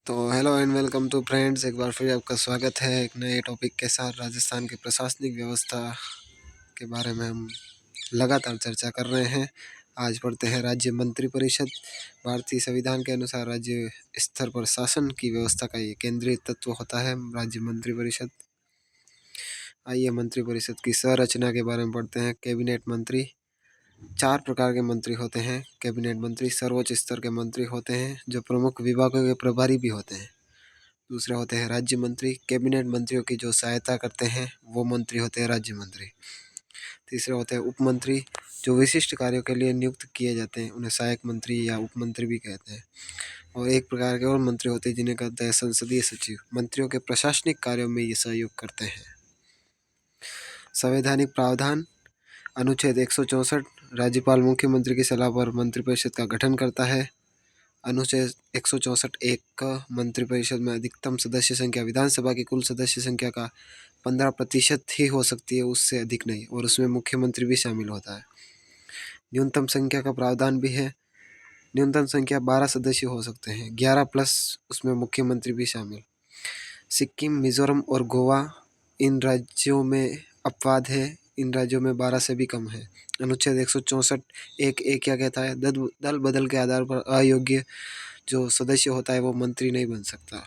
तो hello and welcome to friends, एक बार फिर आपका स्वागत है एक नए टॉपिक के साथ। राजस्थान की प्रशासनिक व्यवस्था के बारे में हम लगातार चर्चा कर रहे हैं। आज पढ़ते हैं राज्य मंत्रिपरिषद। भारतीय संविधान के अनुसार राज्य स्तर पर शासन की व्यवस्था का ये केंद्रीय तत्व होता है राज्य मंत्रिपरिषद। आइए मंत्रिपरिषद की संरचना के बारे में पढ़ते हैं। कैबिनेट मंत्री, 4 प्रकार के मंत्री होते हैं। कैबिनेट मंत्री सर्वोच्च स्तर के मंत्री होते हैं जो प्रमुख विभागों के प्रभारी भी होते हैं। दूसरे होते हैं राज्य मंत्री, कैबिनेट मंत्रियों की जो सहायता करते हैं वो मंत्री होते हैं राज्य मंत्री। तीसरे होते हैं उप मंत्री, जो विशिष्ट कार्यों के लिए नियुक्त किए जाते हैं, उन्हें सहायक मंत्री या उप मंत्री भी कहते हैं। और एक प्रकार के और मंत्री होते हैं जिन्हें कहते हैं संसदीय सचिव। मंत्रियों के प्रशासनिक कार्यों में ये सहयोग करते हैं। संवैधानिक प्रावधान, अनुच्छेद 164, राज्यपाल मुख्यमंत्री की सलाह पर मंत्रिपरिषद का गठन करता है। अनुच्छेद 164(1) का मंत्रिपरिषद में अधिकतम सदस्य संख्या विधानसभा की कुल सदस्य संख्या का 15% ही हो सकती है, उससे अधिक नहीं, और उसमें मुख्यमंत्री भी शामिल होता है। न्यूनतम संख्या का प्रावधान भी है। न्यूनतम संख्या 12 सदस्य हो सकते हैं, 11 प्लस उसमें मुख्यमंत्री भी शामिल। सिक्किम, मिजोरम और गोवा, इन राज्यों में अपवाद है, इन राज्यों में 12 से भी कम है। अनुच्छेद 164(1) क्या कहता है? दल बदल के आधार पर अयोग्य जो सदस्य होता है वो मंत्री नहीं बन सकता।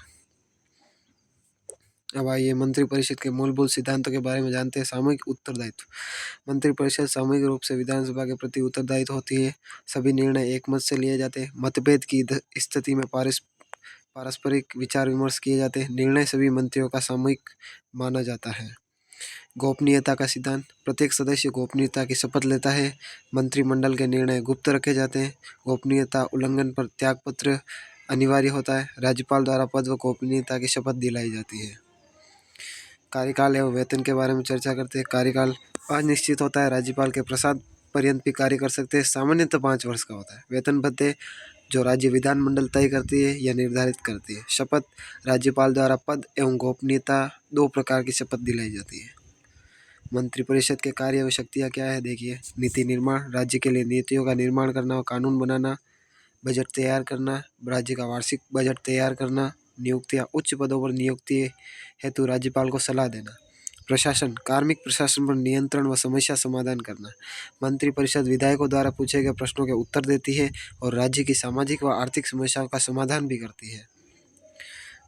अब आइए मंत्रिपरिषद के मूलभूत सिद्धांतों के बारे में जानते हैं। सामूहिक उत्तरदायित्व, मंत्रिपरिषद सामूहिक रूप से विधानसभा के प्रति उत्तरदायित्व होती है। सभी निर्णय एकमत से लिए जाते हैं। मतभेद की स्थिति में पारस्परिक विचार विमर्श किए जाते हैं। निर्णय सभी मंत्रियों का सामूहिक माना जाता है। गोपनीयता का सिद्धांत, प्रत्येक सदस्य गोपनीयता की शपथ लेता है। मंत्रिमंडल के निर्णय गुप्त रखे जाते हैं। गोपनीयता उल्लंघन पर त्यागपत्र अनिवार्य होता है। राज्यपाल द्वारा पद व गोपनीयता की शपथ दिलाई जाती है। कार्यकाल एवं वेतन के बारे में चर्चा करते हैं। कार्यकाल अनिश्चित होता है। राज्यपाल के प्रसाद पर्यंत भी कार्य कर सकते हैं। सामान्यतः 5 वर्ष का होता है। वेतन भत्ते जो राज्य विधानमंडल तय करती है या निर्धारित करती है। शपथ, राज्यपाल द्वारा पद एवं गोपनीयता 2 प्रकार की शपथ दिलाई जाती है। मंत्रिपरिषद के कार्य व शक्तियाँ क्या है देखिए। नीति निर्माण, राज्य के लिए नीतियों का निर्माण करना और कानून बनाना। बजट तैयार करना, राज्य का वार्षिक बजट तैयार करना। नियुक्तियाँ, उच्च पदों पर नियुक्ति हेतु राज्यपाल को सलाह देना। प्रशासन, कार्मिक प्रशासन पर नियंत्रण व समस्या समाधान करना। मंत्रिपरिषद विधायकों द्वारा पूछे गए प्रश्नों के उत्तर देती है और राज्य की सामाजिक व आर्थिक समस्याओं का समाधान भी करती है।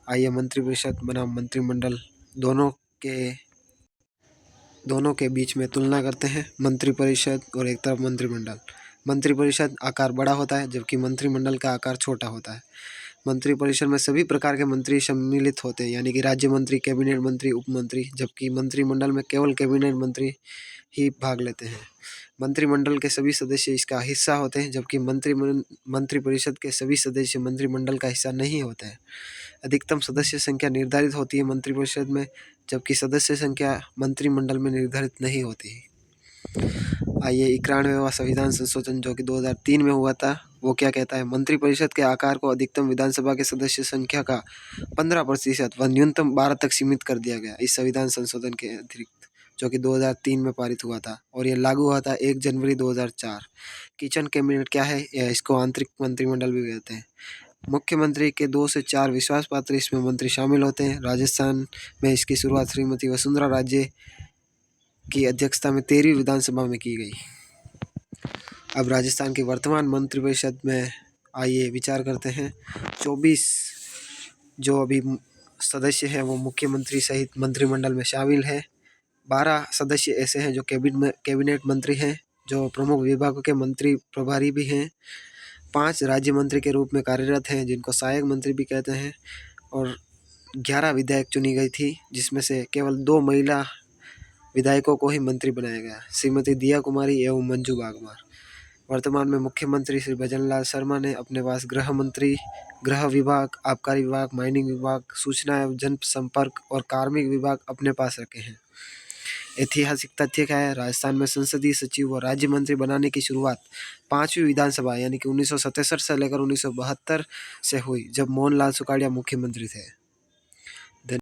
आइए मंत्रिपरिषद बनाम मंत्रिमंडल दोनों के बीच में तुलना करते हैं। मंत्रिपरिषद और एक तरफ मंत्रिमंडल। मंत्रिपरिषद आकार बड़ा होता है जबकि मंत्रिमंडल का आकार छोटा होता है। मंत्रिपरिषद में सभी प्रकार के मंत्री सम्मिलित होते हैं, यानी कि राज्य मंत्री, कैबिनेट मंत्री, उप मंत्री, जबकि मंत्रिमंडल में केवल कैबिनेट मंत्री ही भाग लेते हैं। मंत्रिमंडल के सभी सदस्य इसका हिस्सा होते हैं, जबकि मंत्रिपरिषद के सभी सदस्य मंत्रिमंडल का हिस्सा नहीं होते हैं। अधिकतम सदस्य संख्या निर्धारित होती है मंत्रिपरिषद में, जबकि सदस्य संख्या मंत्रिमंडल में निर्धारित नहीं होती। आइए 91वां संविधान संशोधन जो कि 2003 में हुआ था वो क्या कहता है? मंत्रिपरिषद के आकार को अधिकतम विधानसभा के सदस्य संख्या का 15% व न्यूनतम 12 तक सीमित कर दिया गया इस संविधान संशोधन के अतिरिक्त, जो कि 2003 में पारित हुआ था और ये लागू हुआ था 1 जनवरी 2004। किचन कैबिनेट क्या है? या इसको आंतरिक मंत्रिमंडल भी कहते हैं। मुख्यमंत्री के 2 से 4 विश्वास पात्र इसमें मंत्री शामिल होते हैं। राजस्थान में इसकी शुरुआत श्रीमती वसुंधरा राजे की अध्यक्षता में 13वीं विधानसभा में की गई। अब राजस्थान की वर्तमान मंत्रिपरिषद में आइए विचार करते हैं। 24 जो अभी सदस्य हैं वो मुख्यमंत्री सहित मंत्रिमंडल में शामिल है। 12 सदस्य ऐसे हैं जो कैबिनेट मंत्री हैं, जो प्रमुख विभागों के मंत्री प्रभारी भी हैं। 5 राज्य मंत्री के रूप में कार्यरत हैं जिनको सहायक मंत्री भी कहते हैं, और 11 विधायक चुनी गई थी, जिसमें से केवल 2 महिला विधायकों को ही मंत्री बनाया गया, श्रीमती दिया कुमारी एवं मंजू बागमार। वर्तमान में मुख्यमंत्री श्री भजनलाल शर्मा ने अपने पास गृह मंत्री, गृह विभाग, आबकारी विभाग, माइनिंग विभाग, सूचना एवं जनसंपर्क और कार्मिक विभाग अपने पास रखे हैं। ऐतिहासिक तथ्य क्या है? राजस्थान में संसदीय सचिव व राज्य मंत्री बनाने की शुरुआत 5वीं विधानसभा यानी कि 1967 से लेकर 1972 से हुई, जब मोहनलाल सुखाड़िया मुख्यमंत्री थे।